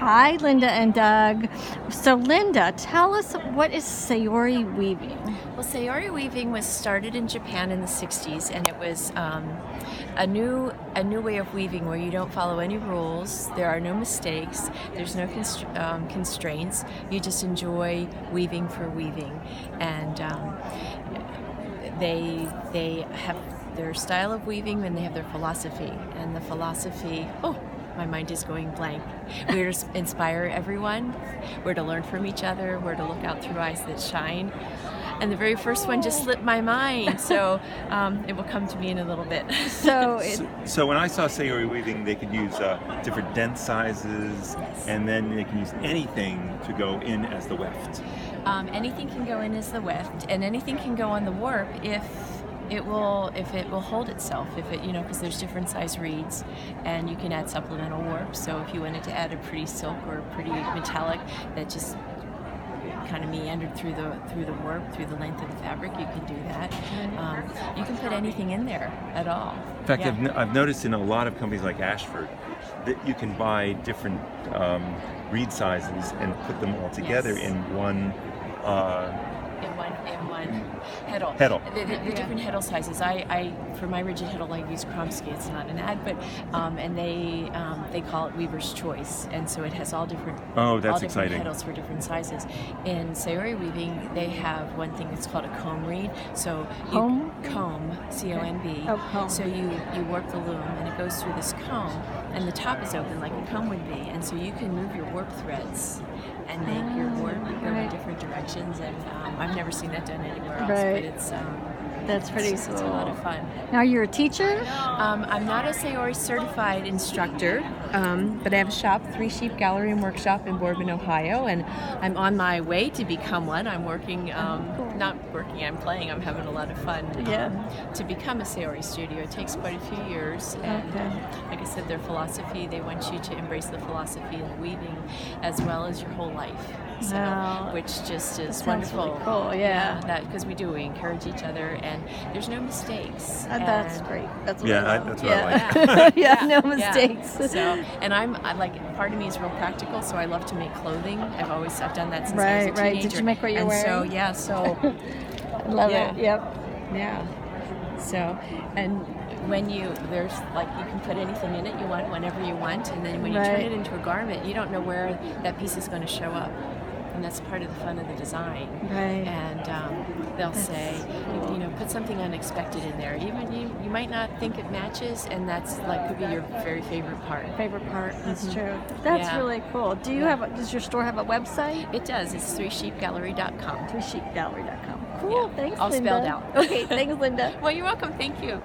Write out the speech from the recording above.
Hi, Linda and Doug. So, Linda, tell us, what is Saori weaving? Well, Saori weaving was started in Japan in the 60s, and it was a new way of weaving where you don't follow any rules. There are no mistakes. There's no constraints. You just enjoy weaving for weaving, and they have their style of weaving, and they have their philosophy. And the philosophy, my mind is going blank. We're to inspire everyone. We're to learn from each other. We're to look out through eyes that shine. And the very first one just slipped my mind, so it will come to me in a little bit. So when I saw Saori weaving, they could use different dent sizes, yes. And then they can use anything to go in as the weft. Anything can go in as the weft, and anything can go on the warp if it will hold itself, because there's different size reeds, and you can add supplemental warp. So if you wanted to add a pretty silk or a pretty metallic that just kind of meandered through the warp, through the length of the fabric, you can do that. You can put anything in there at all. In fact, I've noticed in a lot of companies like Ashford that you can buy different reed sizes and put them all together in one. In one heddle. The different heddle sizes. I for my rigid heddle, I use Kromsky. It's not an ad, but and they call it Weaver's Choice, and so it has all different. Oh, that's all different exciting. Heddles for different sizes. In Saori weaving, they have one thing that's called a comb reed. So comb, C-O-M-B. Oh, comb. So you work the loom, and it goes through this comb, and the top is open like a comb would be, and so you can move your warp threads and make your warp go in different directions. And I've never seen that done anywhere else, but it's that's pretty cool. It's a lot of fun. Now, you're a teacher? I'm not a Saori certified instructor, but I have a shop, 3 Sheep Gallery and Workshop in Boardman, Ohio, and I'm on my way to become one. I'm working, not working, I'm playing, I'm having a lot of fun to become a Saori studio. It takes quite a few years, and like I said, their philosophy, they want you to embrace the philosophy of weaving as well as your whole life. So, which just is wonderful. Really cool, that because we encourage each other, and there's no mistakes. That's great. That's what that's what I like. No mistakes. So, and I like, part of me is real practical, so I love to make clothing. I've done that since I was a teenager. Right. Did you make what you're wearing? So I love it. Yep. Yeah. So, and when there's like, you can put anything in it you want whenever you want, and then when you turn it into a garment, you don't know where that piece is going to show up. And that's part of the fun of the design. Right. And they'll say, put something unexpected in there. Even you might not think it matches, and that's could be your very favorite part. That's true. That's really cool. Do you does your store have a website? It does. It's 3sheepgallery.com. 3sheepgallery.com. Cool. Thanks, all Linda. Spelled out. Okay. Thanks, Linda. Well, you're welcome. Thank you.